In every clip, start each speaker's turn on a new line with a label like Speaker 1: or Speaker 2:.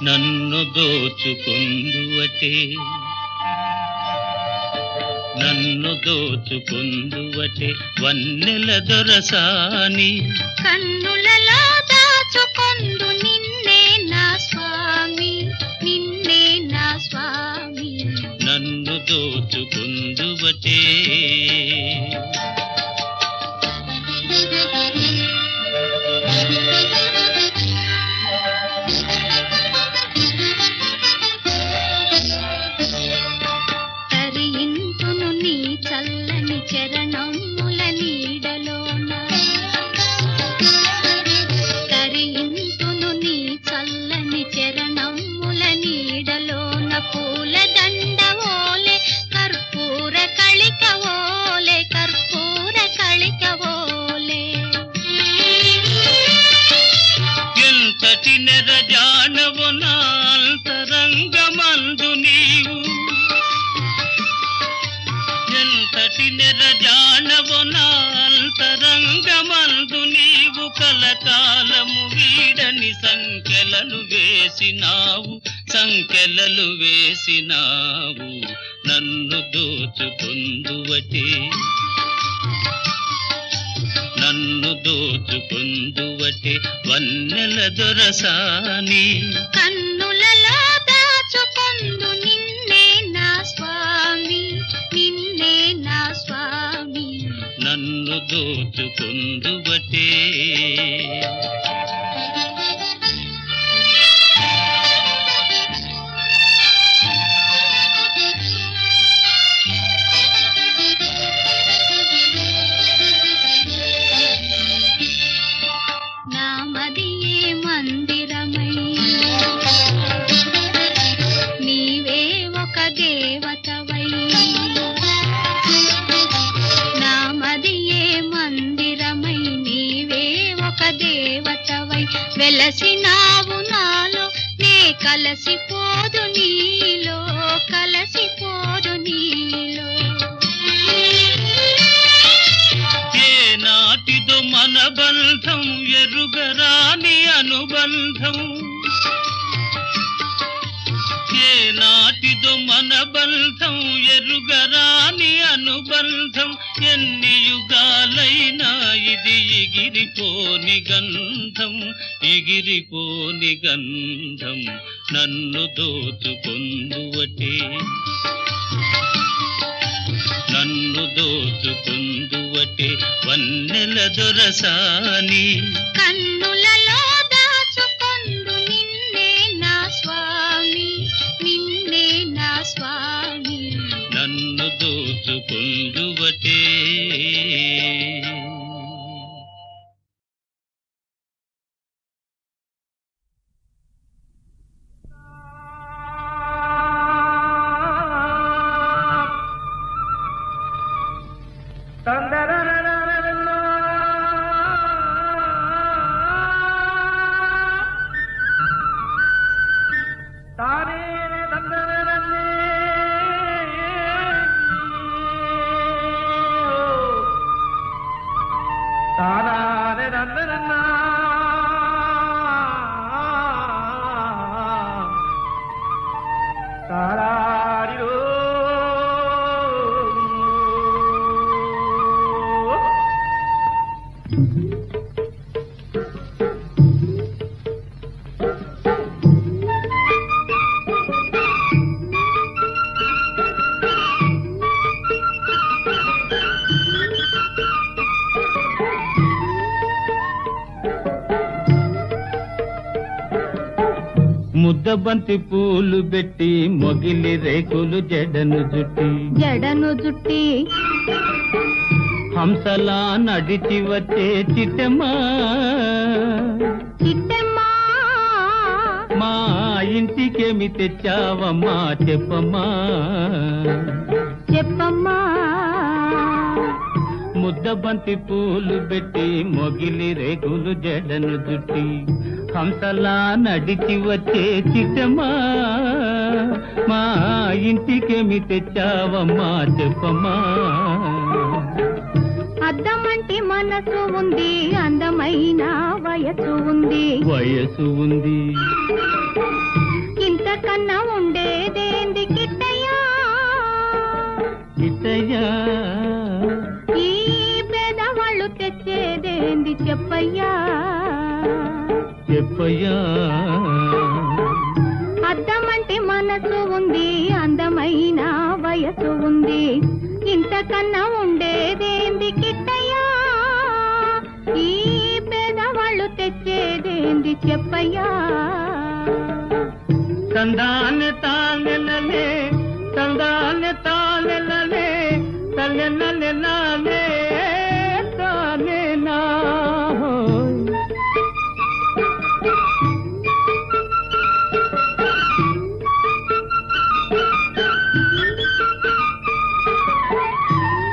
Speaker 1: నన్ను దోచుకుందువటే నన్ను దోచుకుందువటే వన్నెల దొరసాని
Speaker 2: కన్నులలో దాచుకొందు నిన్నే నా స్వామి నిన్నే నా స్వామి
Speaker 1: నన్ను దోచుకుందువటే
Speaker 2: చల్లని చరణముల నీడలోన తరింతును నీ చల్లని చరణముల నీడలోన పూల దండవోలే కర్పూర కళికవోలే కర్పూర కళికవోలే
Speaker 1: ఎంతటి నెరజానవు నా అంతరంగమందు నీవు ఎంతటి నెరజానవు నా అంతరంగమందు నీవు కలకాలము వీడని సంకెలలు వేసినావు నన్ను దోచుకుందువటే నన్ను దోచుకుందువటే వన్నెల దొరసాని
Speaker 2: కన్నులలో దాచుకొందు నిన్నే నా స్వామి నిన్నే నా స్వామి
Speaker 1: నన్ను దోచుకుందువటే
Speaker 2: నామదియే మందిరమై నీవే ఒక దేవతవై నామదియే మందిరమై నీవే ఒక దేవతవై వెలసినావు నాలో నే కలసిపోదు నీలో కలసిపోదు నీలో
Speaker 1: ఏనాటిదో మన బంధం ఎరుగరాని అనుబంధం ఏనాటిదో మన బంధం ఎరుగరాని అనుబంధం ఎన్ని యుగాలైనా ఇది ఎగిరిపోని గంధం నన్ను దోచుకుందువటే నన్ను దోచుకుందువటే వన్నెల దొరసాని
Speaker 2: కన్నులలో దాచుకొందు నిన్నే నా స్వామి నిన్నే నా స్వామి
Speaker 1: నన్ను దోచుకుందువటే ముద్దబంతి పూలు పెట్టి మొగిలి రేకులు జడను జుట్టి హంసలా నడిచి వచ్చే చిట్టమ్మా మా ఇంటికేమి తెచ్చావమ్మా చెప్పమ్మా ముద్దబంతి పూలు పెట్టి మొగిలి రేకులు జడను జుట్టి హంసలా నడిచి వచ్చే చిట్టమ్మా మా ఇంటికేమి తెచ్చావమ్మా చెప్పమ్మా.
Speaker 2: అద్దమంటి మనసు ఉంది, అందమైన వయసు ఉంది.
Speaker 1: వయసు ఉంది,
Speaker 2: ఇంతకన్నా ఉండేదేంది కిట్టయ్యా.
Speaker 1: కిట్టయ్యా
Speaker 2: ఈ పేదవాళ్ళు తెచ్చేదేంది చెప్పయ్యా.
Speaker 1: చెప్పయ్యా.
Speaker 2: అద్దమంటి మనసు ఉంది, అందమైన వయసు ఉంది. ఇంతకన్నా ఉండేదేంది కిట్టయ్యా. ఈ పేదవాళ్ళు తెచ్చేదేంది చెప్పయ్యా.
Speaker 1: తందాన్ని తానెలలే, తందాన్ని తానెలలే, తల్లెనలెనాలే తానేనా.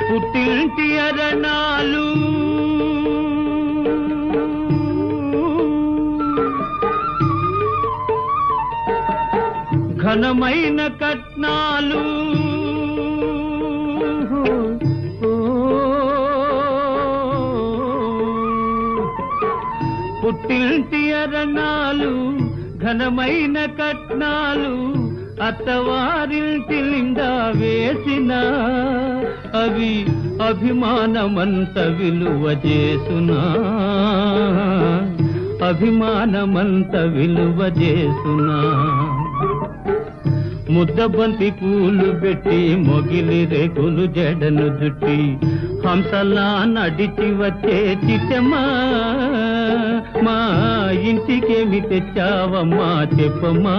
Speaker 1: పుట్టింటి అరణాలు ఘనమైన కట్నాలు, పుట్టింటి అరణాలు ఘనమైన కట్నాలు, అత్తవారింటి నిండా వేసిన అవి అభిమానమంత విలువ చేసునా. అభిమానమంత విలువ చేసునా. ముద్దబంతి పూలు పెట్టి మొగిలి రేకులు జడను జుట్టి హంసలా నడిచి వచ్చే చిట్టమ్మా. మా ఇంటికేమి తెచ్చావమ్మా చెప్పమ్మా.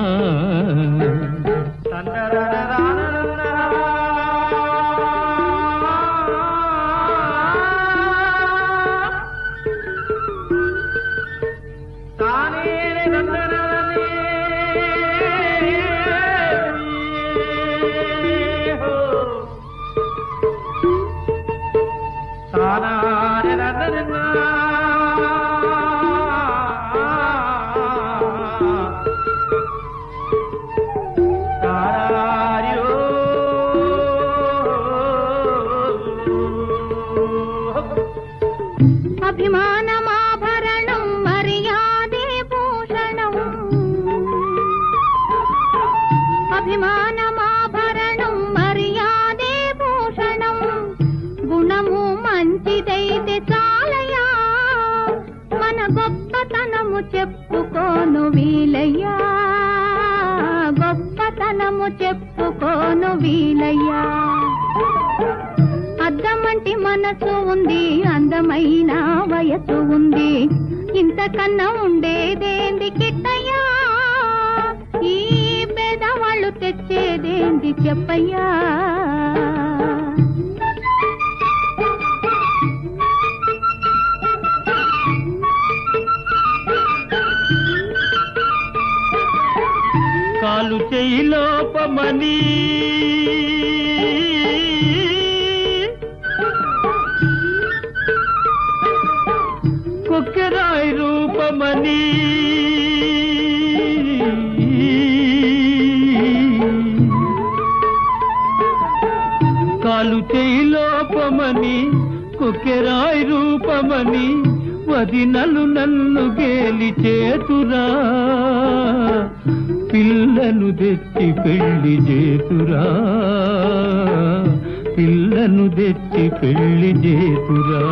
Speaker 2: అభిమానమాభరణం మర్యాదే భూషణం. అభిమానమాభరణం మర్యాదే భూషణం. గుణము మంచిదైతే చాలయ్యా, మన గొప్పతనము చెప్పుకోను వీలయ్యా. గొప్పతనము చెప్పుకోను వీలయ్యా. అద్దమంటి మనసు ఉంది, అందమైన వయసు ఉంది. ఇంతకన్నా ఉండేదేంది కిట్టయ్యా. ఈ పేదవాళ్ళు తెచ్చేదేంది చెప్పయ్యా.
Speaker 1: కాలు చెయ్యి లోపమని కొక్కెరాయి రూపమని కాలు చెయ్యి లోపమని కొక్కెరాయి రూపమని వదినలు నన్ను గేలి చేతురా. పిల్లను తెచ్చి పెళ్లి చేతురా. పిల్లను తెచ్చి పెళ్లి చేతురా.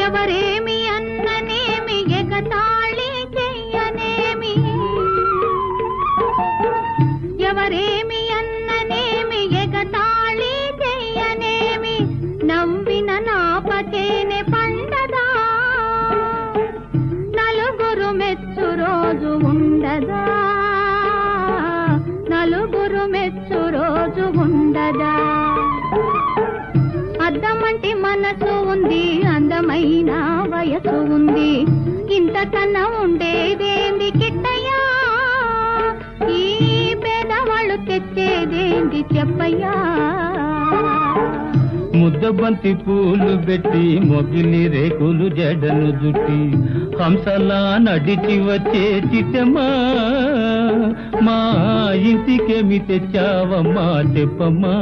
Speaker 2: ఎవరేమి అన్ననేమి ఎగతాళి చెయ్యనేమి. ఎవరేమి అన్ననేమి ఎగతాళి చెయ్యనేమి. నవ్విన నాపచేనే పండదా. నలుగురు మెచ్చు రోజు ఉండదా. నలుగురు మెచ్చు రోజు ఉండదా. అద్దమంటి మనసు ఉంది, అందమైన వయసు ఉంది. ఇంతకన్నా ఉండేదేంది కిట్టయ్యా. ఈ పేదవాళ్ళు తెచ్చేదేంది చెప్పయ్యా.
Speaker 1: ముద్దబంతి పూలు పెట్టి మొగిలి రేకులు జడను జుట్టి హంసలా నడిచి వచ్చే చిట్టమ్మా మా ఇంటికేమి తెచ్చావమ్మా చెప్పమ్మా.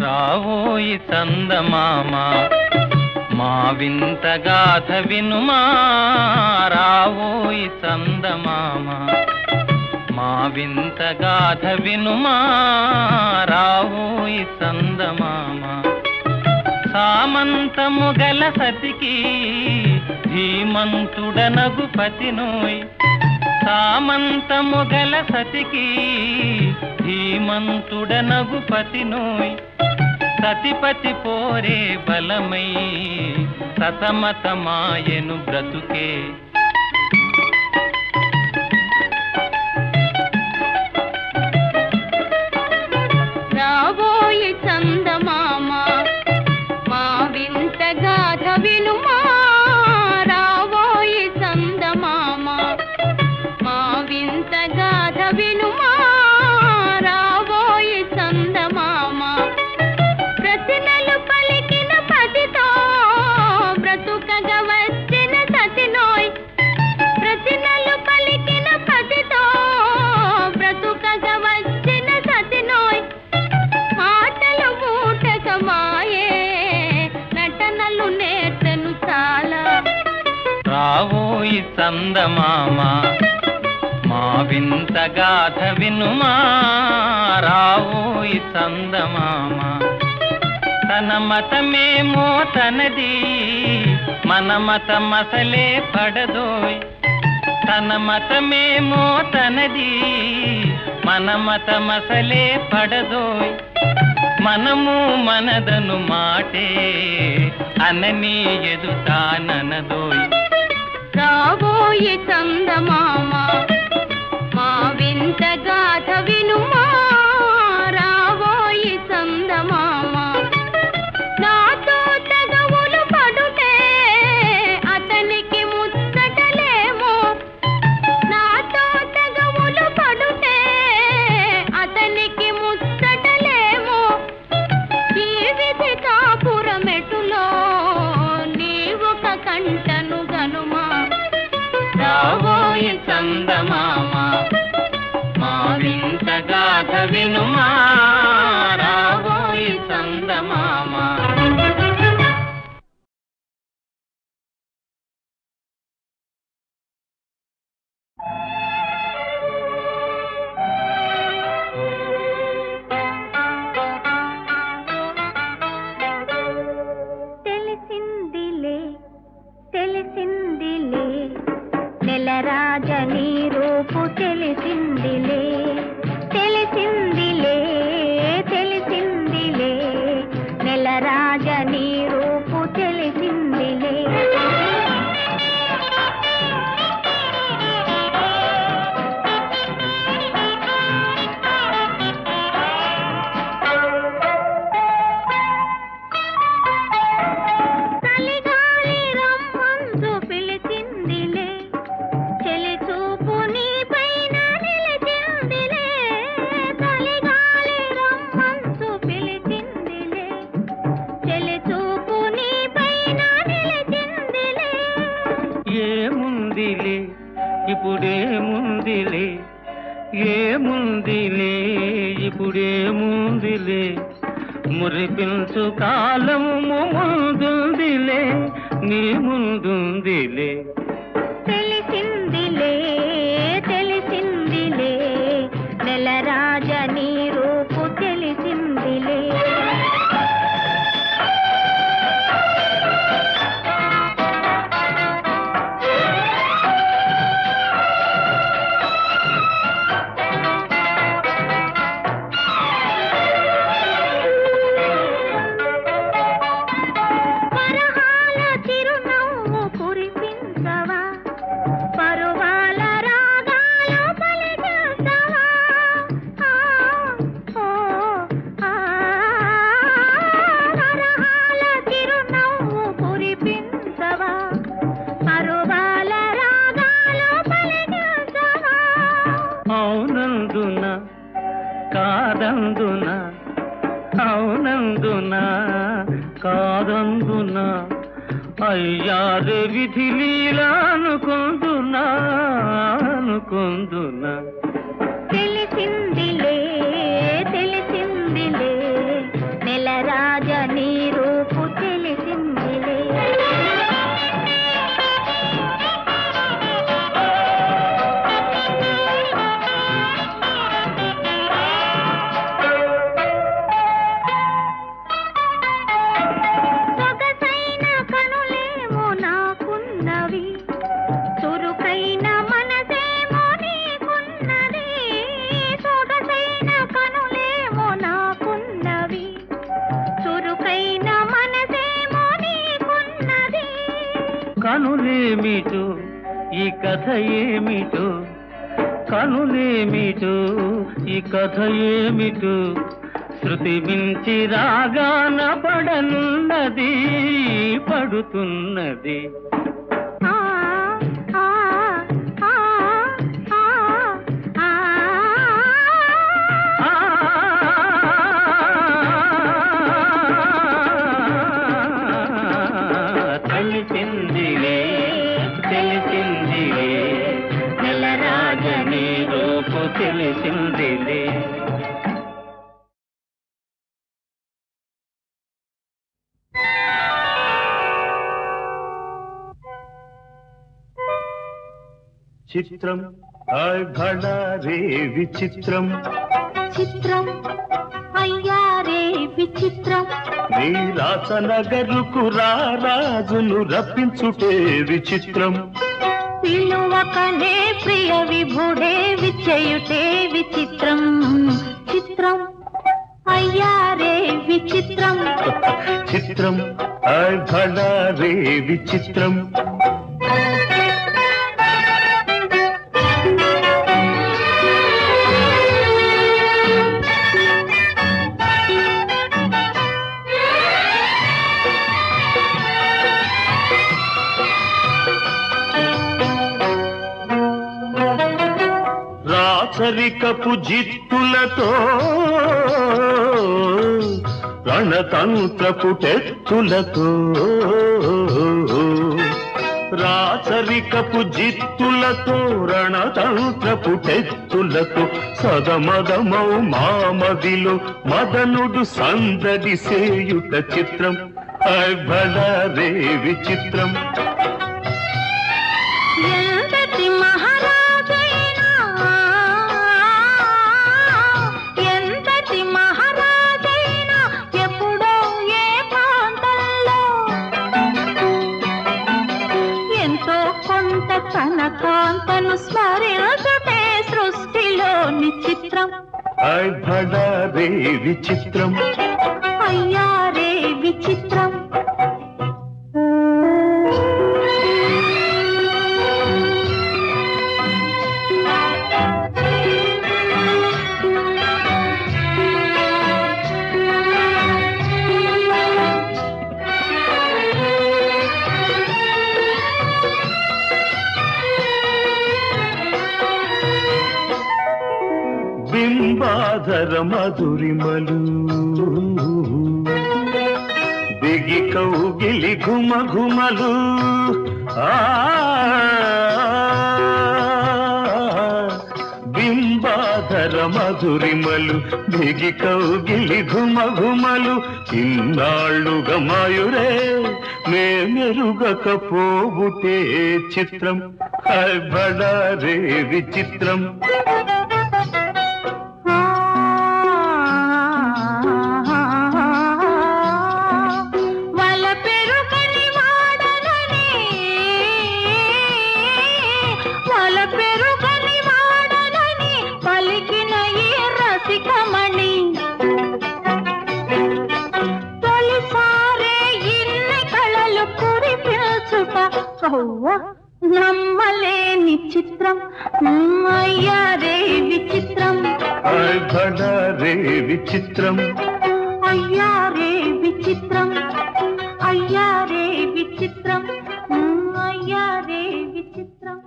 Speaker 3: రావోయి చందమామ మా వింత గాథ వినుమా, రావోయి చందమామ మా వింత గాథ వినుమా, రావోయి చందమామ. సామంతము గల సతికి ధీమంతుడనగు పతినోయ్, సామంతము గల సతికి ధీమంతుడనగు పతినోయ్. సతిపతి పోరే బలమై సతమతమాయను బ్రతుకే.
Speaker 2: రావోయి చందమామ మా వింత గాథ వినుమా, రావోయి చందమామ మా వింత గాథ వినుమా, రావోయి చందమామ. ప్రతినలు పలికిన పతితో బ్రతుకగా వచ్చిన సతినోయ్, ప్రతినలు పలికిన పతితో బ్రతుకగా వచ్చిన సతినోయ్. మాటలు మూటకమాయే నటనలు నేర్చెను చాలా.
Speaker 3: రావోయి చందమామ మా వింత గాథ వినుమా, రావోయి చందమామ. తన మతమేమో తనది మన మతమసలే పడదోయ్, తన మతమేమో తనది మన మతమసలే పడదోయ్. మనము మనదను మాటే అనని ఎదుతాననదోయ్.
Speaker 2: రావోయి చందమామ మా వింత గాథ వినుమా, రావోయి చందమామ. నాతో తగవులు పడుటే అతనికి ముచ్చటలేమో, నాతో తగవులు పడుటే అతనికి ముచ్చటలేమో. ఈ విధి కాపురమెటులో నీవొక కంటను గనుమా.
Speaker 3: రావోయి చందమామ మా వింత గాథ వినుమా, రావోయి చందమామ.
Speaker 2: తెలిసిందిలే తెలిసిందిలే నెలరాజని రూపు తెలిసిందిలే, తెలిసిందిలే తెలిసిందిలే నెలరాజని రూపు తెలిసిందిలే. చలిగాలి రమ్మందు పిలిచిందిలే, చెలి చూపు నీ పైన నిలిచిందిలే. చలిగాలి రమ్మందు పిలిచిందిలే, చెలి చూపు నీ పైన నిలిచిందిలే.
Speaker 1: ఏముందిలే ఇప్పుడేముందిలే, ఏముందిలే ఇప్పుడేముందిలే, మురిపించు కాలము ముందుందిలే, నీ ముందుందిలే.
Speaker 2: తెలిసిందిలే తెలిసిందిలే నెలరాజని రూపు
Speaker 1: కాదందున అవునందున కాదందున అయ్యారే విధి లీలా అనుకుందునా అనుకుందునా
Speaker 2: తెలిసిందిలే తెలిసిందిలే నెలరాజ నీ రూపు తెలిసిందిలే సొగసైన కనులేమో నాకున్నవి చురుకైన మనసేమో నీకున్నది సొగసైన కనులేమో నాకున్నవి చురుకైన మనసేమో నీకున్నది
Speaker 1: కనులేమిటో ఈ కథ ఏమిటో కనులేమిటో ఈ కథ ఏమిటో శృతి మించి రాగాన పడనున్నది పడుతున్నది
Speaker 2: ఆ ఆ ఆ ఆ
Speaker 1: తెలిసిందిలే తెలిసిందిలే నెలరాజ నీ రూపు తెలిసిందిలే
Speaker 4: చిత్రం భళా రే విచిత్రం
Speaker 2: చిత్రం అయ్యారే విచిత్రం
Speaker 4: నీ రాసనగరుకు రాజును రప్పించుటే విచిత్రం
Speaker 2: పిలువకనే ప్రియ విభుడే విచయుటే విచిత్రం చిత్రం అయ్యారే విచిత్రం
Speaker 4: చిత్రం భళా రే విచిత్రం రాచరికపు జిత్తులతో రణతంత్రపు టెత్తులతో రాచరికపు జిత్తులతో రణతంత్రపు టెత్తులతో సదమదమౌ మామదిలో మదనుడు సందడి సేయుట చిత్రం భళా రే విచిత్రం
Speaker 2: ఎంతటి మహారాజైనా ఎంతటి మహారాజైనా ఎప్పుడో ఏ ప్రాంతంలో ఎంతో కొంత తన కాంతను స్మరించుటే సృష్టిలోని చిత్రం
Speaker 4: భళా రే విచిత్రం
Speaker 2: అయ్యారే విచిత్రం
Speaker 4: బింబాధర మధురిమలు బిగి కౌగిలి ఘుమ ఘుమలు బింబాధర మధురిమలు బిగి కౌగిలి ఘుమ ఘుమలు ఇన్నాళ్ళుగా మాయురే మేమెరుగకపోబుటే చిత్రం భళా రే విచిత్రం
Speaker 2: నమ్మలేని చిత్రం అయ్యారే విచిత్రం
Speaker 4: భళా రే విచిత్రం
Speaker 2: అయ్యారే విచిత్రం అయ్యారే విచిత్రం అయ్యారే విచిత్రం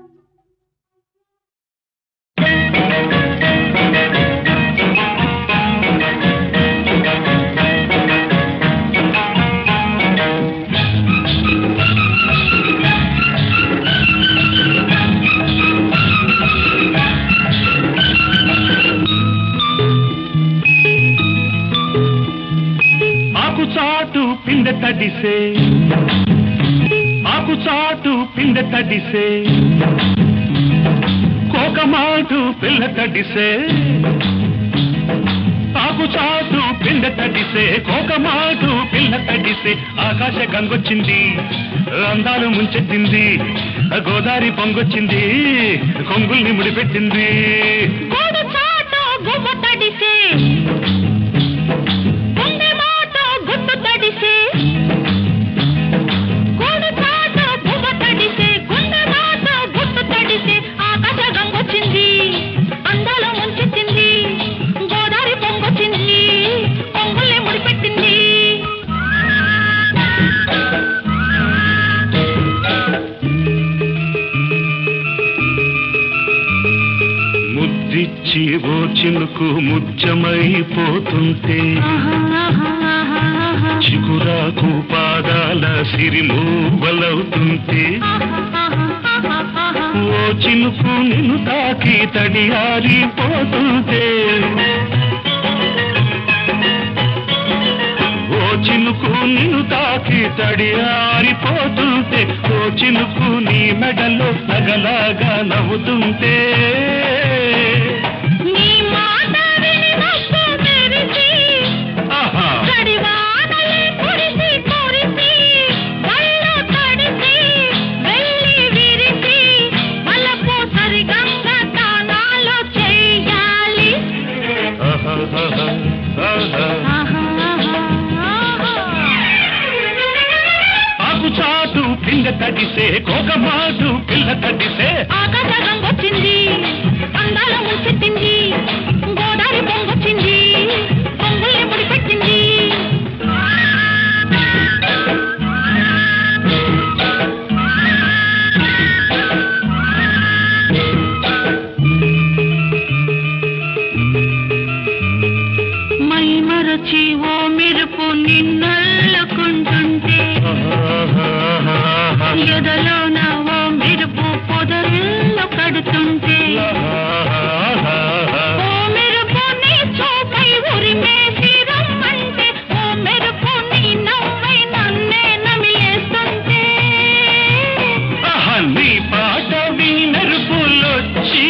Speaker 4: తడిసే ఆకు చాటు పిందె తడిసే కోకమాటు పిల్ల తడిసే ఆకు చాటు పిందె తడిసే కోకమాటు పిల్ల తడిసే ఆకాశ గంగొచ్చింది అందాలు ముంచెత్తింది గోదావరి పొంగొచ్చింది కొంగుల్ని ముడిపెట్టింది ఓ చినుకు ముత్యమైపోతుంటే చిగురాకు పాదాల సిరిమూవలవుతుంటే ఓ చినుకు నిన్ను తాకి తడియారిపోతుంటే ఓ చినుకు నిన్ను తాకి తడియారిపోతుంటే ఓ చినుకు నీ మెడలో నగలాగా నవ్వుతుంటే చాటు పిందె తడిసే కోకమాటు పిల్ల తడిసే
Speaker 2: ఆకాశం వచ్చింది అందాల ముంచెత్తింది గోదావరి పొంగొచ్చింది పొంగుల్ని ముడిపెట్టింది మై మరచి ఓ మెరుపు నిన్నల్లుకుంటుంటే ఎదలోన ఓ మెరుపు పొదరిల్లు కడుతుంటే ఓ మెరుపు నీ చూపై ఉరిమేసి రమ్మంటే ఓ మెరుపు నీ నవ్వై నన్నే నమిలేస్తుంటే
Speaker 4: నీ పాట మెరుపులొచ్చి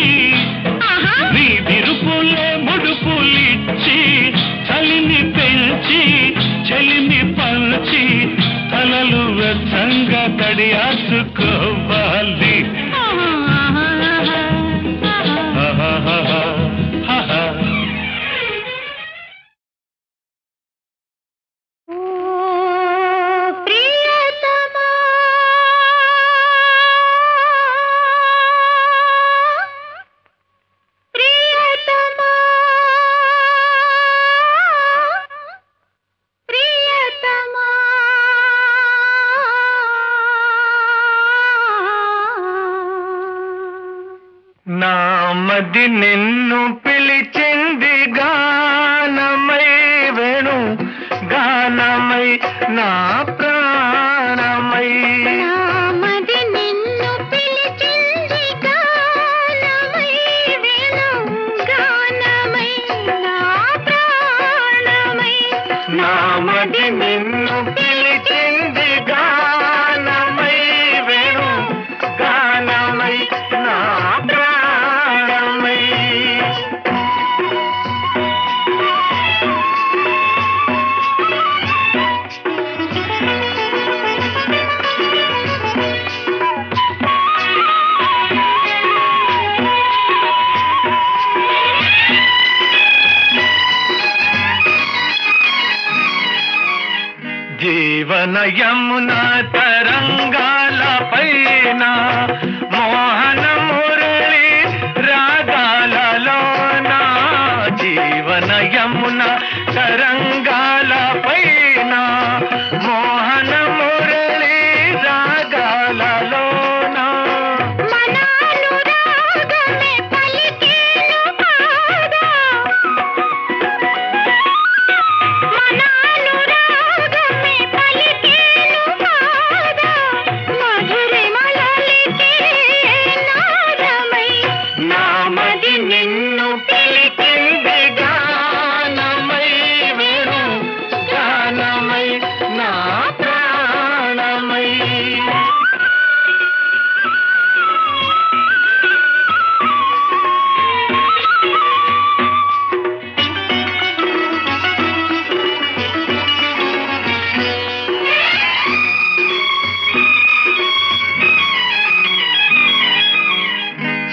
Speaker 4: నీ విరుపులే ముడుపులిచ్చి చలిని పెంచి చలిని పంచి తలలు వెచ్చంగా తడియాసుకోవాలి నామది నిన్ను పిలిచింది గానమై వేణు గానమై నా ప్రాణమై
Speaker 2: నామది నిన్ను పిలిచింది గానమై వేణు గానమై నా ప్రాణమై
Speaker 4: నామది నిన్ను పిలిచింది గానమై వేణు గానమై నా జీవన యమున తరంగాల పైన మోహన మురళి రాగాలలోన జీవన యమున తరంగాల పైన మోహన మురళి రాగాలలోన
Speaker 2: మనానురాగమే పలికేను పాదా మనానురాగమే పలికేను పాదా మధురిమలలికే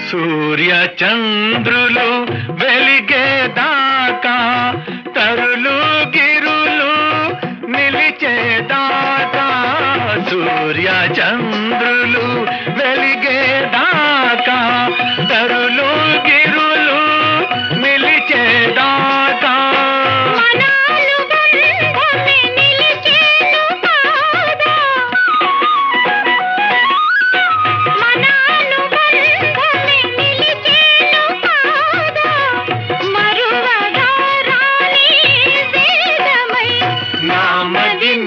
Speaker 4: సూర్య చంద్రులు వెలిగేదాకా తరులు గిరులు నిలిచేదాకా సూర్య చంద్రులు వెలిగేదాకా తరులు గిరులు నిలిచేదాకా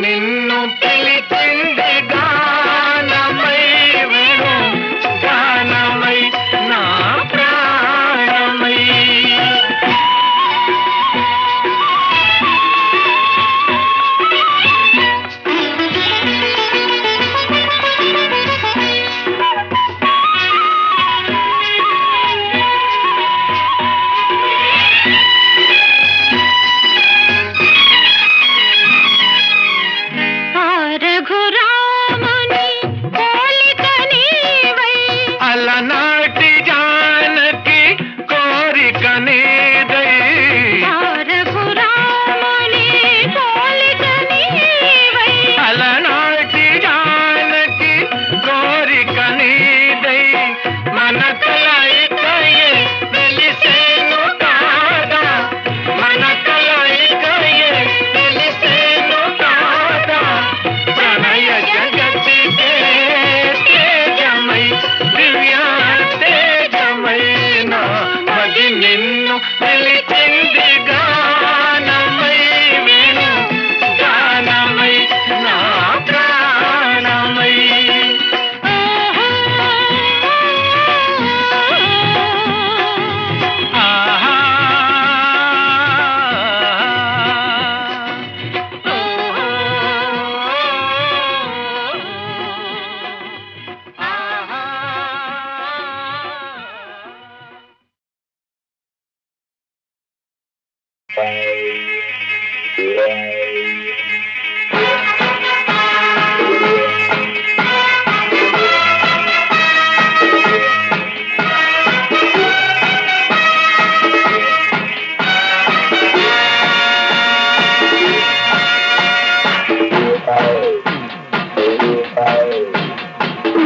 Speaker 4: నిన్ను పిలిచింది గానమై వేణు గానమై నా ప్రాణమై అలనాటి జానకి కోరిక నీదై అలనాటి జానకి కోరిక నీదై మన కలయికయే తెలిసేను కాదా మన కలయికయే తెలిసేను కాదా ప్రణయ జగతికే తేజమై దివ్య తేజమైన మది నిన్ను పిలిచింది గానమై వేణు గానమై నా ప్రాణమై ఆహా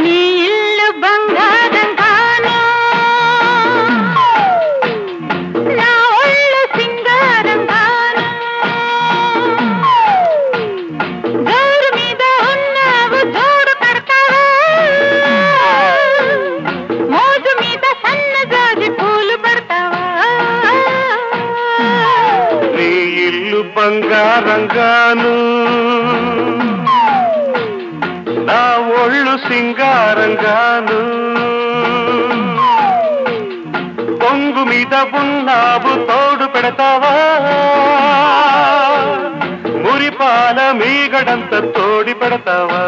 Speaker 2: నీ ఇల్లు బంగారంగాను నా ఒళ్ళు సింగారంగాను గౌరు మీద ఉన్నావు జోడు కడతావా మోజు మీద సన్నజాజి పూలు పడతావా
Speaker 4: నీ ఇల్లు బంగారంగాను నా ఒళ్ళు సింగారంగాను పొంగు మీద ఉన్నావు తోడు పెడతావా మురిపాల మీగడంత తోడి పెడతావా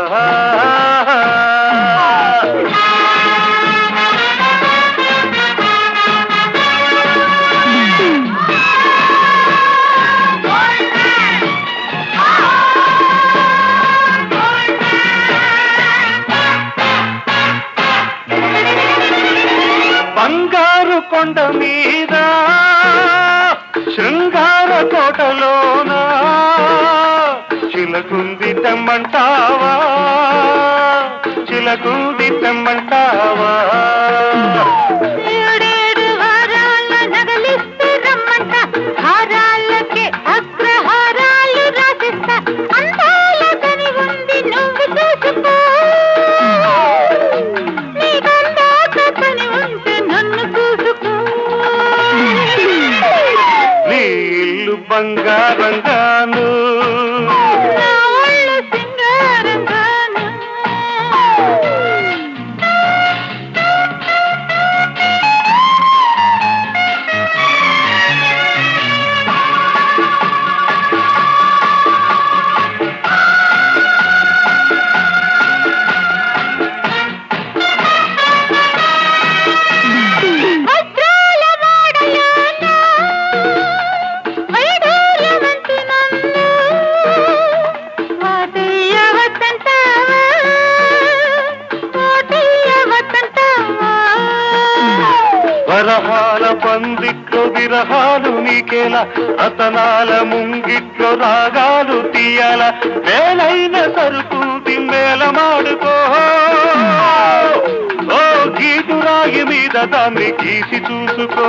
Speaker 4: బంగారు కొండ మీద శృంగార కోటలోన చిలకుంది తెమ్మంటావా చిలకుంది తెమ్మంటావా
Speaker 2: ఏడేడు వారాల నగలిస్తే రమ్మంట హారాలకే అగ్రహారాలు రాసిస్తా అందాల కని ఉంది నువ్వు చూసుకో నీకందాక కని ఉంటే నన్ను చూసుకో
Speaker 4: నీ ఇల్లు బంగారంగాను
Speaker 2: నా ఒళ్ళు సింగారంగాను వజ్రాల వాడలోన వైడూర్యవంతి నన్ను
Speaker 4: వరహాల పందిట్లో విరహాలు నీకేలా రతనాల ముంగిట్లో రాగాలు తీయాల వేలైన సరుకు తిమ్మేల మాడుకో ఓ గీటు రాగి మీద దాన్ని గీసి చూసుకో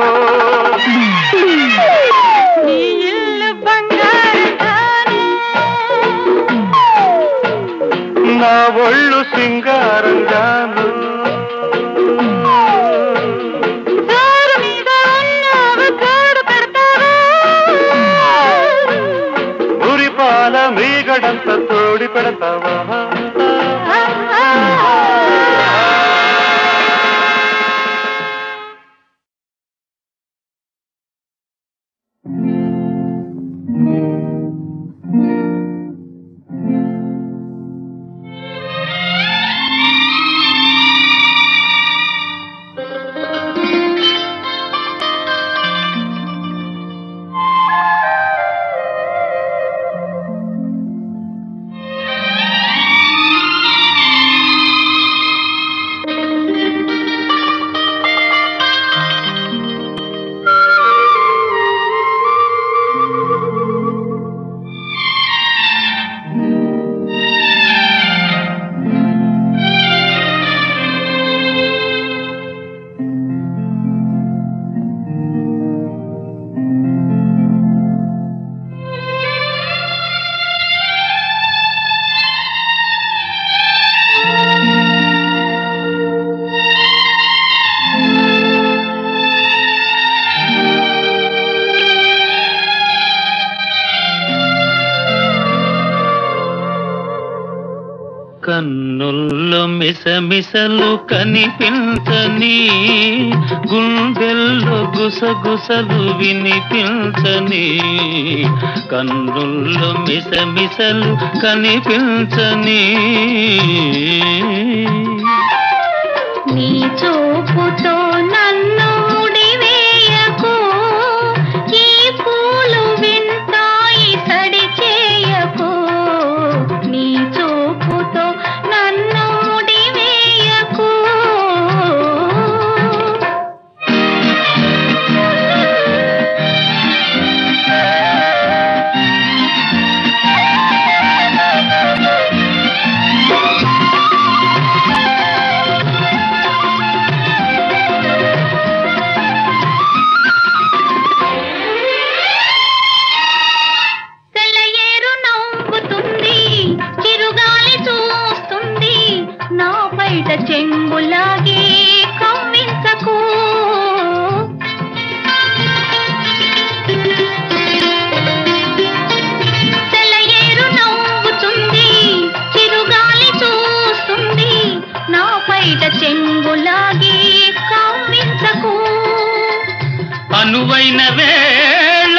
Speaker 4: నా ఒళ్ళు సింగారంగాను ఉరిపాల మీగడంత తోడి పెడతావా
Speaker 1: కన్నుల్లో మిసమిసలు కనిపించని గుండెల్లో గుసగుసలు వినిపించని కన్నుల్లో మిసమిసలు కనిపించని
Speaker 2: నీ చూపుతో నన్ను ముడివేయకు ఈ పూలు వింటాయి సడి చేయకు నీ చూపుతో నన్ను ముడివేయకు చెంగులాగే కవ్వించకు సెలయేరు నవ్వుతుంది చిరుగాలి చూస్తుంది నా పైట చెంగులాగే కవ్వించకు
Speaker 1: అనువైన వేళ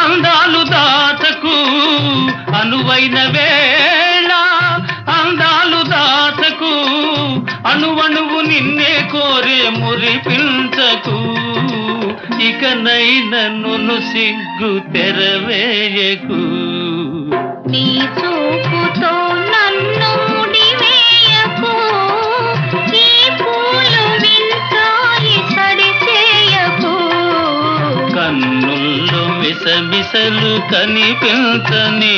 Speaker 1: అందాలు దాచకు అనువైన వేళ అందాలు దాచకు అణువణువు నిన్నే కోరే మురిపించకు ఇకనైనా నన్ను సిగ్గు తెరవేయకు
Speaker 2: నీ చూపుతో నన్ను ముడివేయకు ఈ పూలు వింటాయి సడి చేయకు
Speaker 1: కన్నుల్లో మిసమిసలు కనిపించని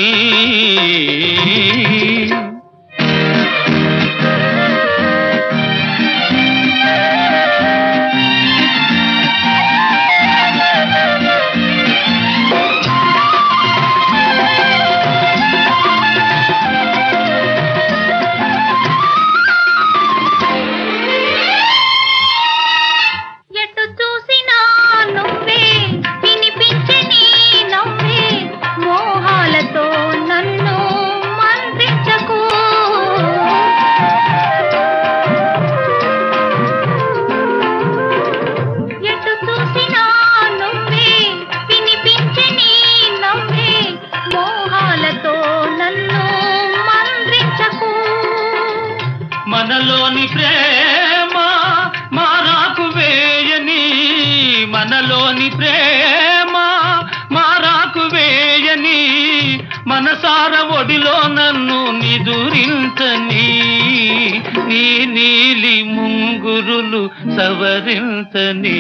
Speaker 1: మనలోని ప్రేమ మారాకు వేయని మనలోని ప్రేమ మారాకు వేయని మనసార ఒడిలో నన్ను నిదురించని నీ నీలి ముంగురులు సవరించని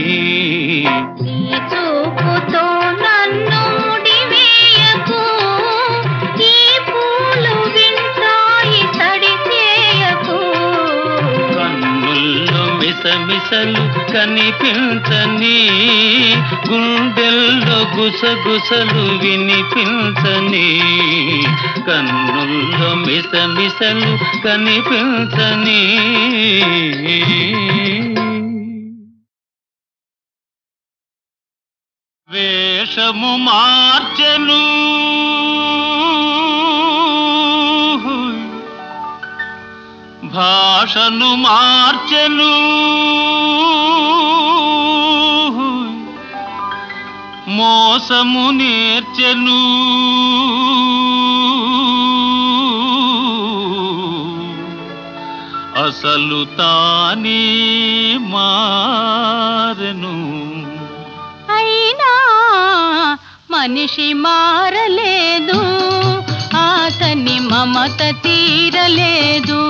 Speaker 2: నీ చూపుతో నన్ను ముడివేయకు, ఈ పూలు వింటాయి తడి చేయకు.
Speaker 1: కన్నుల్లో మిసమిసలు కనిపించని గుండెల్లో గుసగుసలు వినిపించని కన్నుల్లో మిసమిసలు కనిపించని వేషము మార్చెను భాషను మార్చెను మోసము నేర్చెను అసలు తానే మారెను.
Speaker 2: అయినా మనిషి మారలేదు, అతని మమత తీరలేదు.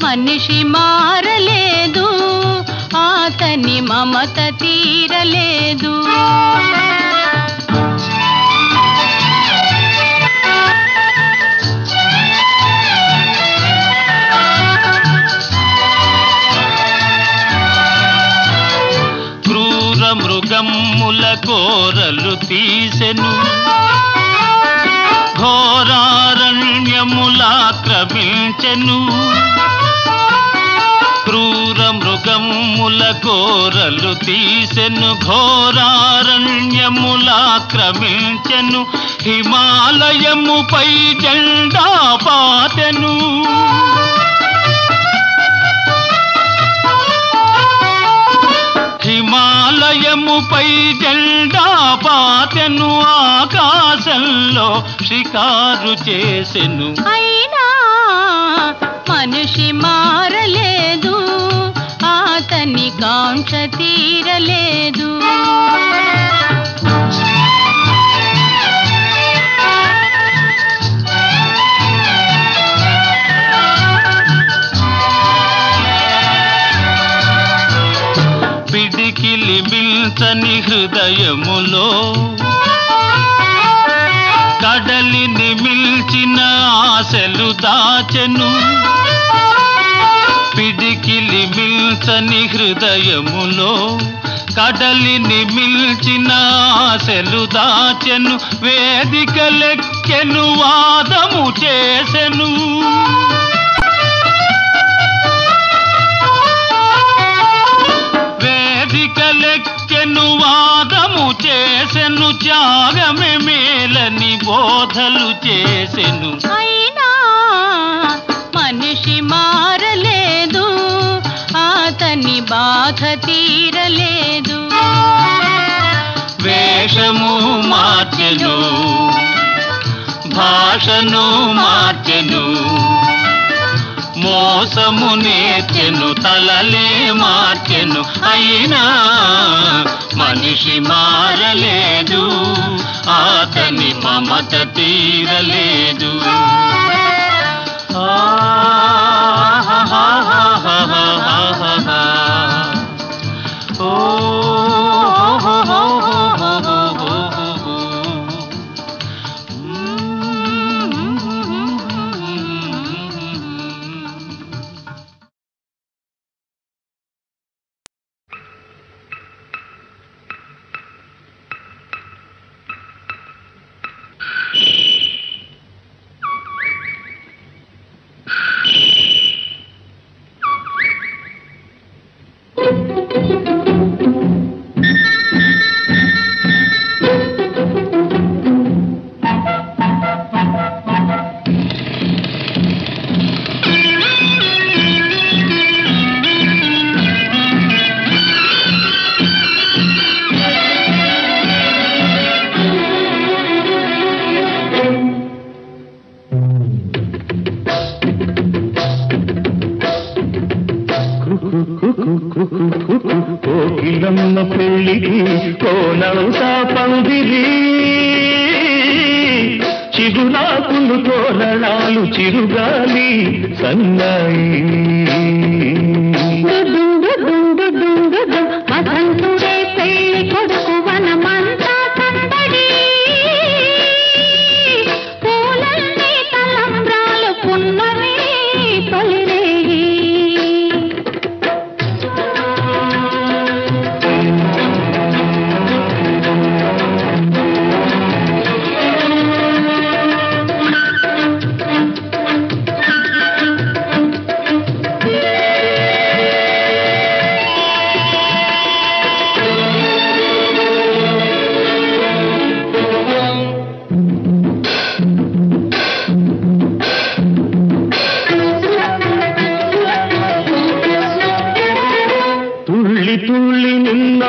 Speaker 2: మనిషి మారలేదు, అతని మమత తీరలేదు.
Speaker 1: క్రూర మృగమ్ముల కోరలు తీసెను, ఘోరారణ్యములాక్రమించెను. క్రూర మృగమ్ముల కోరలు తీసెను, ఘోరారణ్యములాక్రమించెను. హిమాలయముపై జెండా పాతెను. హిమాలయముపై జెండా పాతెను, ఆకాశంలో షికారు చేసెను.
Speaker 2: అయినా మనిషి మారలేదు, అతని కాంక్ష తీరలేదు.
Speaker 1: పిడికిలి మిల్చని హృదయములో కడలిని మిల్చిన ఆశలు దాచెను. పిడికిలి మిల్చని హృదయములో కడలిని మిల్చిన ఆశలు దాచెను. వేదికలెక్కెను వాదము చేసెను. వేదికలెక్కెను వాదము చేసెను. త్యాగమే మేలని బోధలు చేసెను.
Speaker 2: అయినా మనిషి మారలేదు, అతని బాధ తీరలేదు.
Speaker 1: వేషము మార్చెను, భాషను మార్చెను, మోసము నేర్చెను, తలలే మార్చెను. అయినా మనిషి మారలేదు, అతని మమత తీరలేదు.
Speaker 4: కోకిలమ్మ పెళ్ళికి కోనవుతా పందిరి
Speaker 5: చిగురాకులు తోరణాలు చిరుగాలి సన్నాయి
Speaker 2: వసంతుడే పెళ్లి కొడుకు వనమంతా సందడి పూలన్నీ తలంబ్రాలు పున్నమి తొలిరేయి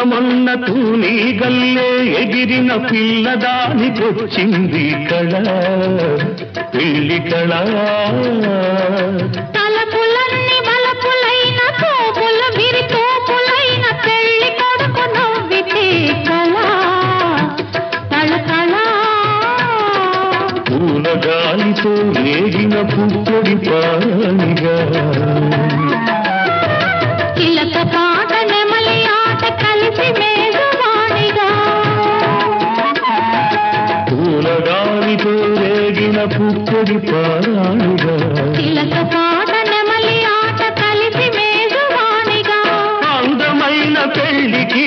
Speaker 5: మొన్న తూని గల్లే ఎగిరిన పిల్లదానికొచ్చింది కళ పెళ్లి కళ
Speaker 2: తలపులన్నీ బలపులైన తోపుల విరి తోపులైన పెళ్లి కొడుకు నవ్వితే కళ కళ
Speaker 5: పూల గాలితో రేగిన పుప్పొడి పానిగా
Speaker 2: చిలక పాట నెమలి ఆట కలిసి మేజవాణిగా
Speaker 5: పూలగాలితో రేగిన పుప్పొడి పారాణిగా
Speaker 2: చిలక పాట నెమలి ఆట కలిసి మేజవాణిగా
Speaker 5: అందమైన పెళ్లికి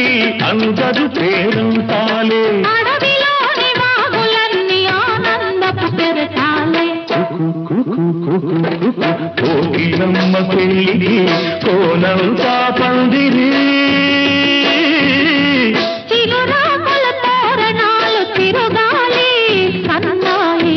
Speaker 5: అందరు పేరంతాలే
Speaker 2: అడవిలోని వాగులన్నీ ఆనందపు పెరటాలే
Speaker 5: కోకిలమ్మ పెళ్లికి కోనంతా పందిరి
Speaker 2: చిగురాకుల తోరణాలు తిరుగాలి సన్నాయి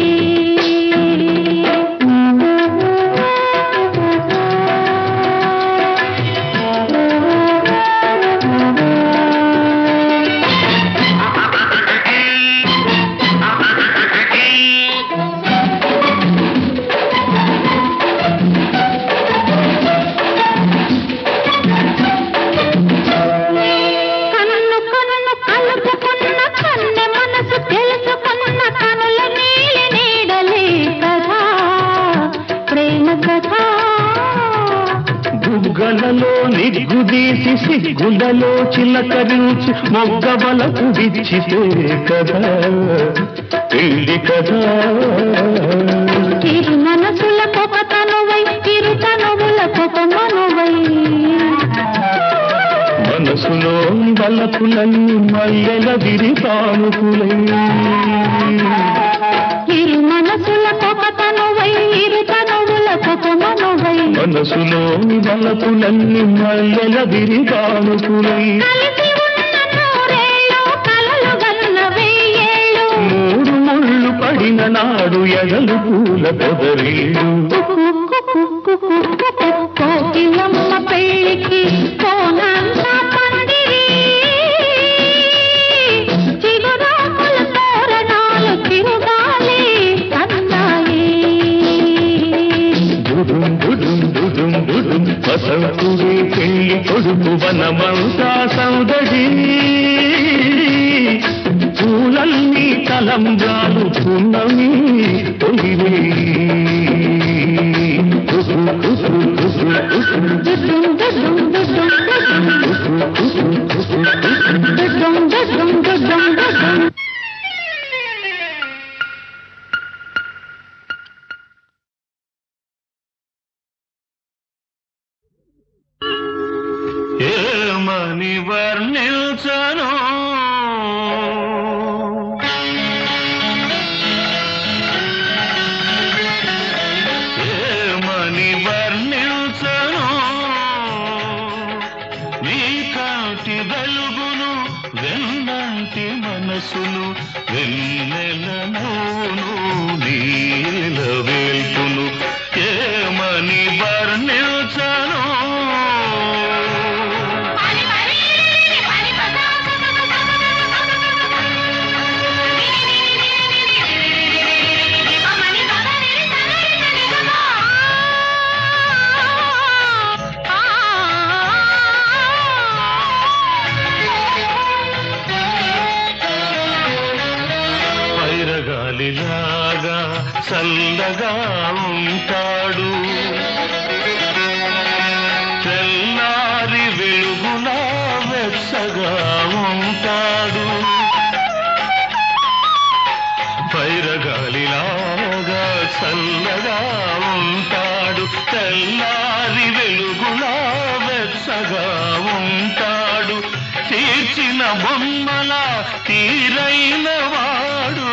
Speaker 5: బుగ్గలలో నిగ్గుదీసి సిగ్గులలో చిలకరించి మొగ్గబలకు విచ్చితే కదా పెళ్లి కదా
Speaker 2: ఇరు మనసుల కొక తనువై ఇరు తనువుల కొక మనువై
Speaker 5: మనసులో బలపులన్నీ మల్లెల విరిపానుకులై
Speaker 2: ఇరు మనసుల కొక తనువై ఇరు తనువుల కొక మనువై
Speaker 5: మనసులో బలపులన్నీ మల్లెల విరిపానుకులై
Speaker 2: కలిసి ఉన్న నూరేళ్ళు కలలు గన్న వెయ్యేళ్ళు
Speaker 5: మూడు ముళ్ళు పడిన నాడు ఎగలు పూల పొదరీడు
Speaker 2: కోకిలమ్మ పెళ్లికి కోనంతా పందిరి చిగురాకుల తోరణాలు తిరుగాలి సన్నాయి
Speaker 5: దుడుం దుడుం దుడుం దుడుం వసంతుడే పెళ్లి కొడుకు వనమంతా సౌదడి పూలన్నీ తలంబ్రాలు పున్నమి తొలివే ఏమని వర్ణించను ఏమని వర్ణించను నీ కాటి వెలుగును వెన్నంటి మనసును వెన్నెల నవ్వును నీల వేల్పును ఏమని వర్ణించను గాలిలాగా చల్లగా ఉంటాడు, తెల్లారి వెలుగులా వెచ్చగా ఉంటాడు, పైరగాలిలాగా చల్లగా ఉంటాడు, తెల్లారి వెలుగులా వెచ్చగా ఉంటాడు, తీర్చిన బొమ్మల తీరైన వాడు,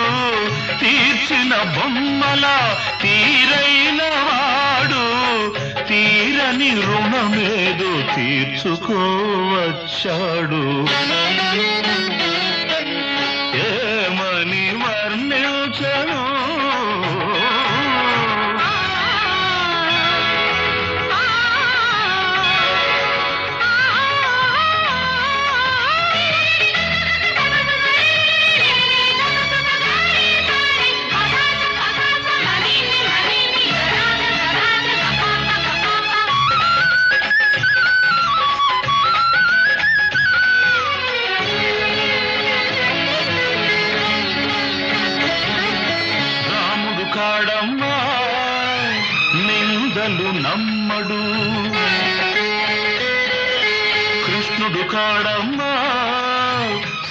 Speaker 5: తీర్చిన బొమ్మల తీరైన వాడు, తీరని రుణమేదో తీర్చుకోవచ్చాడు. ఏమని వర్ణించను కాడమ్మా నిందలు నమ్మడు, కృష్ణుడు కాడమ్మా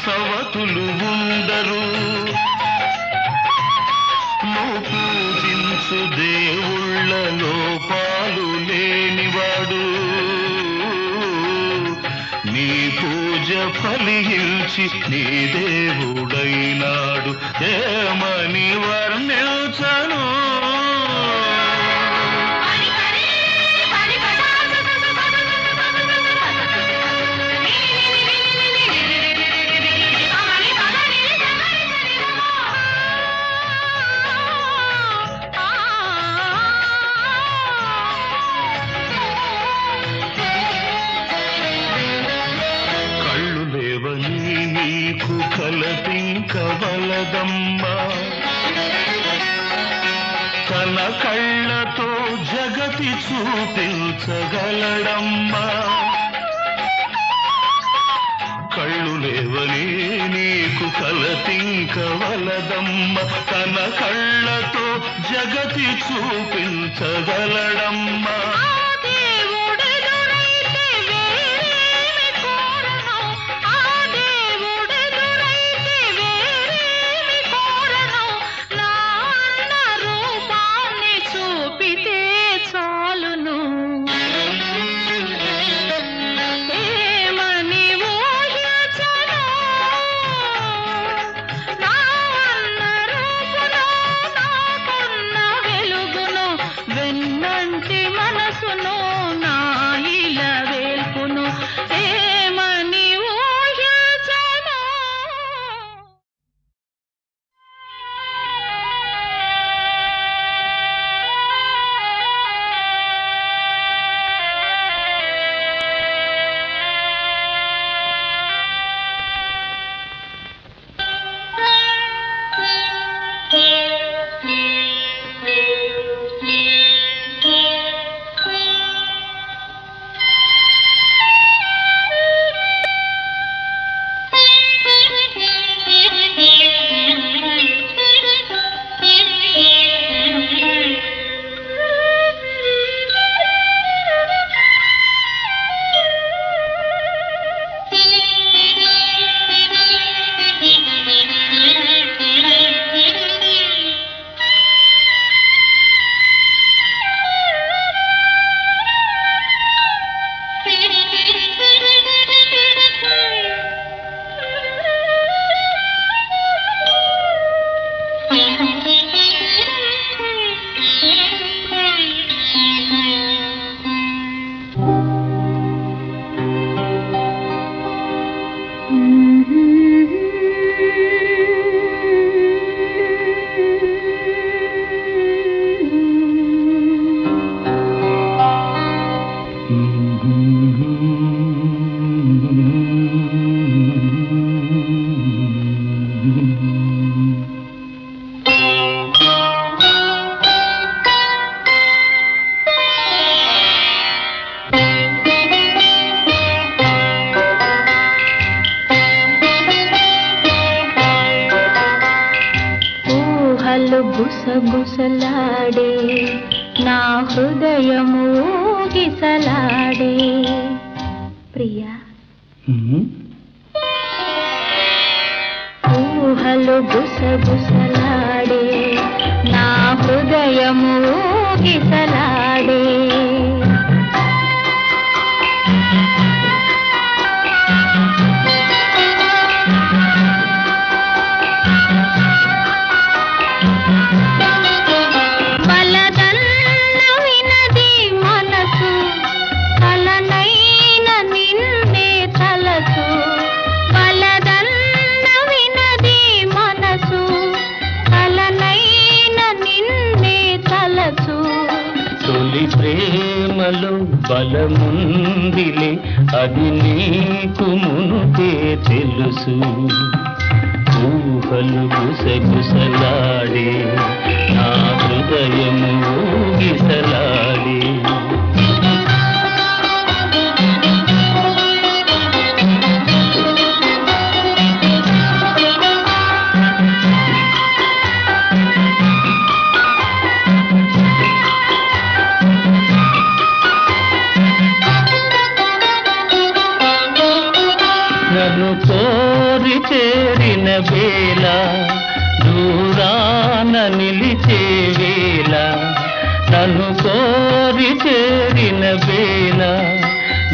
Speaker 5: సవతులు ఉండరు, నువ్వు పూజించు దేవుళ్ళ లోపాలు లేనివాడు, నీ పూజ ఫలించి నీ దేవుడైనాడు. ఏమని వర్ణించను నీకు కలపింకవలదమ్మా, తన కళ్ళతో జగతి చూపించగలడమ్మా, కళ్ళు లేవని నీకు కలపింకవలదమ్మా, తన కళ్ళతో జగతి చూపించగలడమ్మా,
Speaker 2: వెన్నంటి మనసు ఊహలు గుసగుసలాడే నా హృదయము ఊగిసలాడే ప్రియా ఊహలు గుసగుసలాడే నా హృదయము ఊగిసలాడే
Speaker 5: ప్రేమలో బలముందిలే అది నీకు మునుపే తెలుసు ఊహలు గుసగుసలాడే నా హృదయము ఊగిసలాడే నన్ను కోరి చేరిన వేళ దూరాన నిలిచే వేళ నన్ను కోరి చేరిన వేళ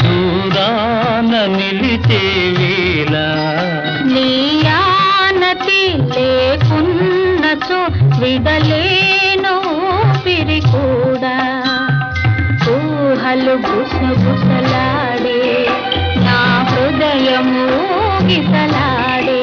Speaker 5: దూరాన నిలిచే వేళ
Speaker 2: నీయానతి లేకున్నచో విడలేను పిరి కూడా ఊహలు గుసగుసలాడే నా హృదయము ఊగిసలాడే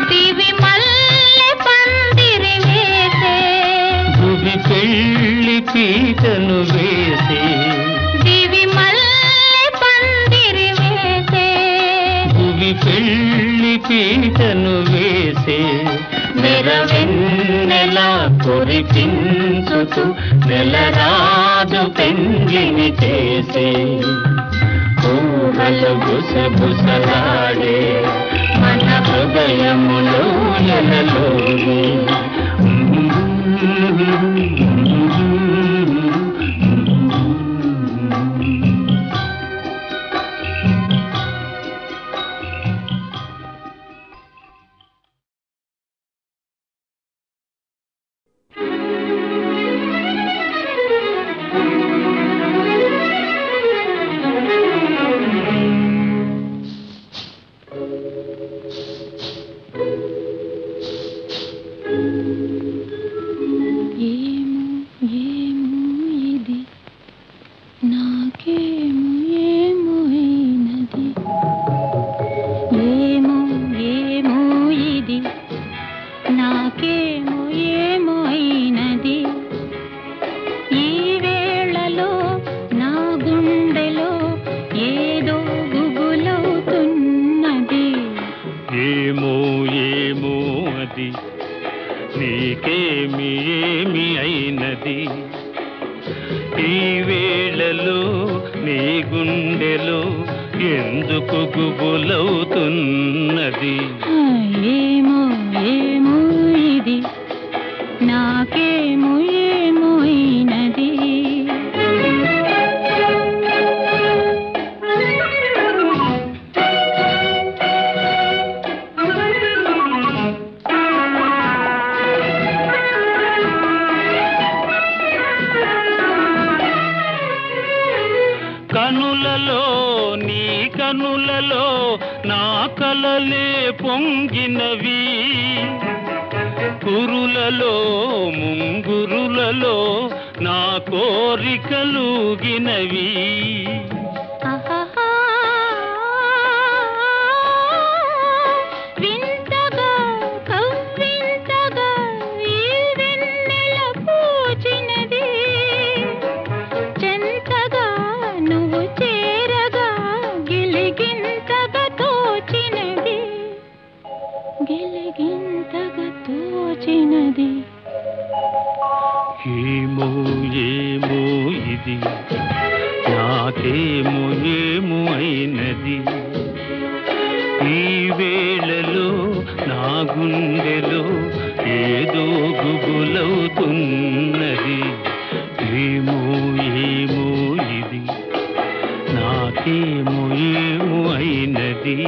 Speaker 2: దివి మల్లె పందిరి వేసే
Speaker 5: భువి పెళ్ళి పీటను వేసే
Speaker 2: దివి మల్లె పందిరి వేసే
Speaker 5: భువి పెళ్ళి పీటను వేసే నెరవెన్నెలా కురిపించుతూ నెలరాజు పెండ్లిని చేసే ఊహలు గుసగుసలాడే మన హృదయములో ఎలలోనే నీకేమి ఏమి అయినది ఈ వేళలో నీ గుండెలో ఎందుకు గుబులవుతున్నది
Speaker 2: ఏమో ఏమో ఇది నాకేమో ఏమో అయినది
Speaker 5: కనులలో నీ కనులలో నా కలలే పొంగినవి కురులలో ముంగురులలో నా కోరికలుగినవి నాకేమో ఏమో అయినది. ఈ వేళలో నా గుండెలో ఏదో గుబులవుతున్నది. ఏమో ఏమో ఇది, నాకేమో ఏమో అయినది.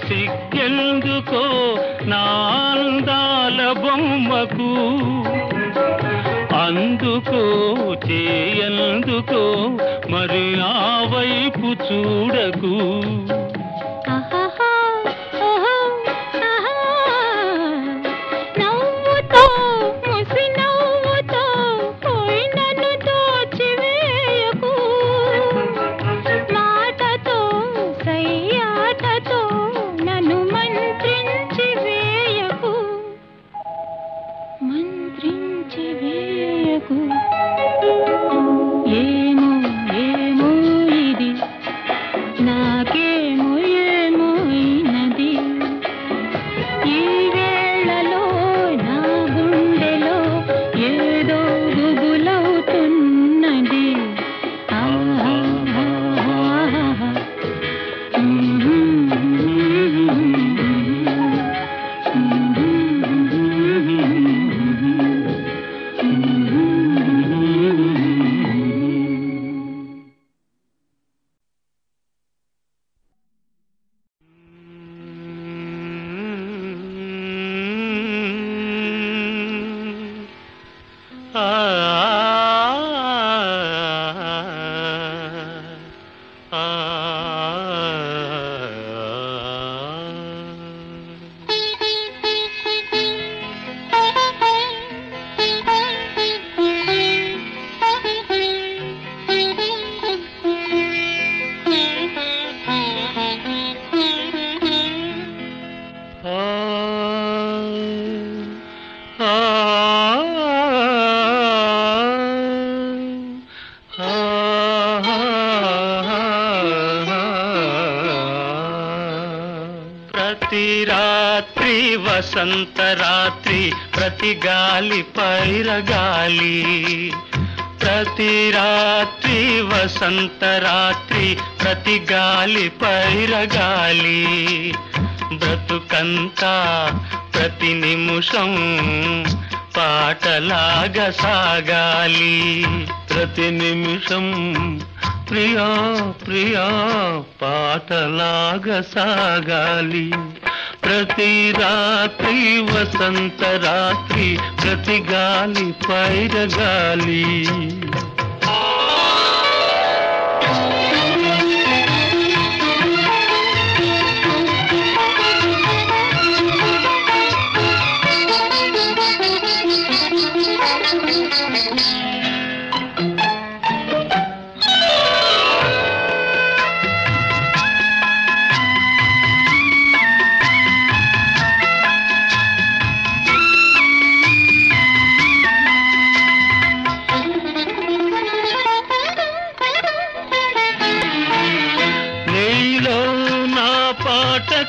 Speaker 5: సిగ్గెందుకో నా అందాల బొమ్మకు, అందుకో చేయందుకో మరి ఆ వైపు చూడకు.
Speaker 2: నవ్వుతో ముసి నవ్వుతో నన్ను తోచివేయకు, మాటతో సయ్యాటతో నన్ను మంత్రించి వేయకు, మంత్రించి వేయకు. ఏమో ఏమో ఇది, నాకేమో ఏమో అయినది. ఈ వేళలో నా గుండెలో ఏదో గుబులవుతున్నది. ఆహా
Speaker 5: ప్రతి రాత్రి వసంత రాత్రి, ప్రతి గాలి పైరగాలి. ప్రతి రాత్రి వసంత రాత్రి, ప్రతి గాలి పైరగాలి. బ్రతుకంతా ప్రతి నిమిషం పాటలాగా సాగాలి. ప్రతి నిమిషం ప్రియా ప్రియా పాటలాగా సాగాలి. ప్రతి రాత్రి వసంత రాత్రి, ప్రతి గాలి పైరగాలి.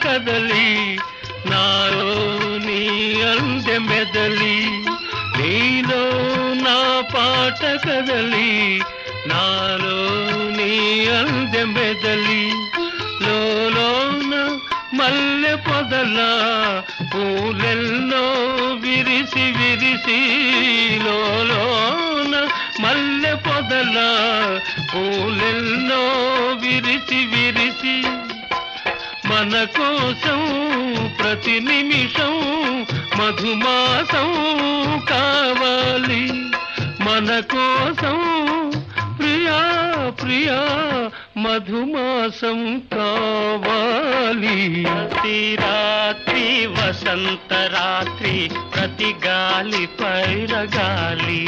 Speaker 5: కదలి నాలో నీ అందె మెదలి, నీలో నా పాట కదలి నాలో నీ అందె మెదలి. లోలోన మల్లె పొదల పూలెల్లో విరిసి విరిసి, లోలోన మల్లె పొదల పూలెల్లో విరిసి విరిసి, మన కోసం ప్రతి నిమిషం మధుమాసం కావాలి. మన కోసం ప్రియా ప్రియా మధుమాసం కావాలి. ప్రతి రాత్రి వసంత రాత్రి, ప్రతి గాలి పైరగాలి.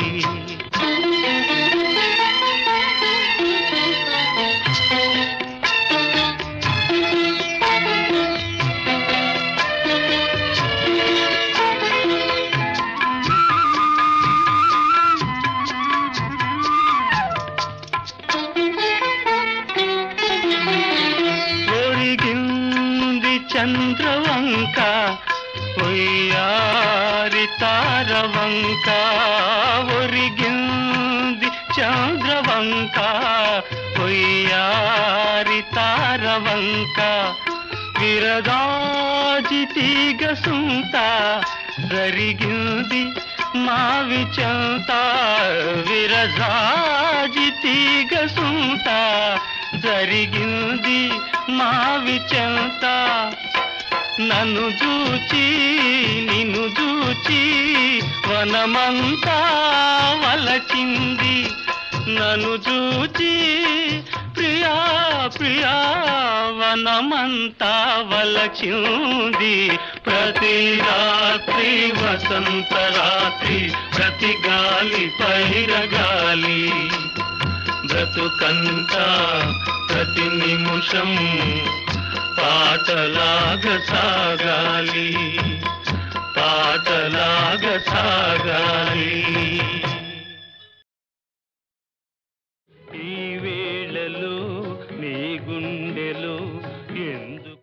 Speaker 5: తారవంక ఒరిగింది చంద్రవంక పొయ్యారి తారవంక విరదాజి తీగ సుంత జరిగింది మావి చెంత విరజాజి తీగ సుంత జరిగింది మావి చెంత నన్ను చూచి నిన్ను చూచి వనమంతా వలచింది నన్ను చూచి ప్రియా ప్రియా వనమంతా వలచింది ప్రతి రాత్రి వసంత రాత్రి ప్రతి గాలి పైరగాలి బ్రతుకంతా ప్రతి నిమిషం పాటలాగ సాగాలి పాటలాగ సాగాలి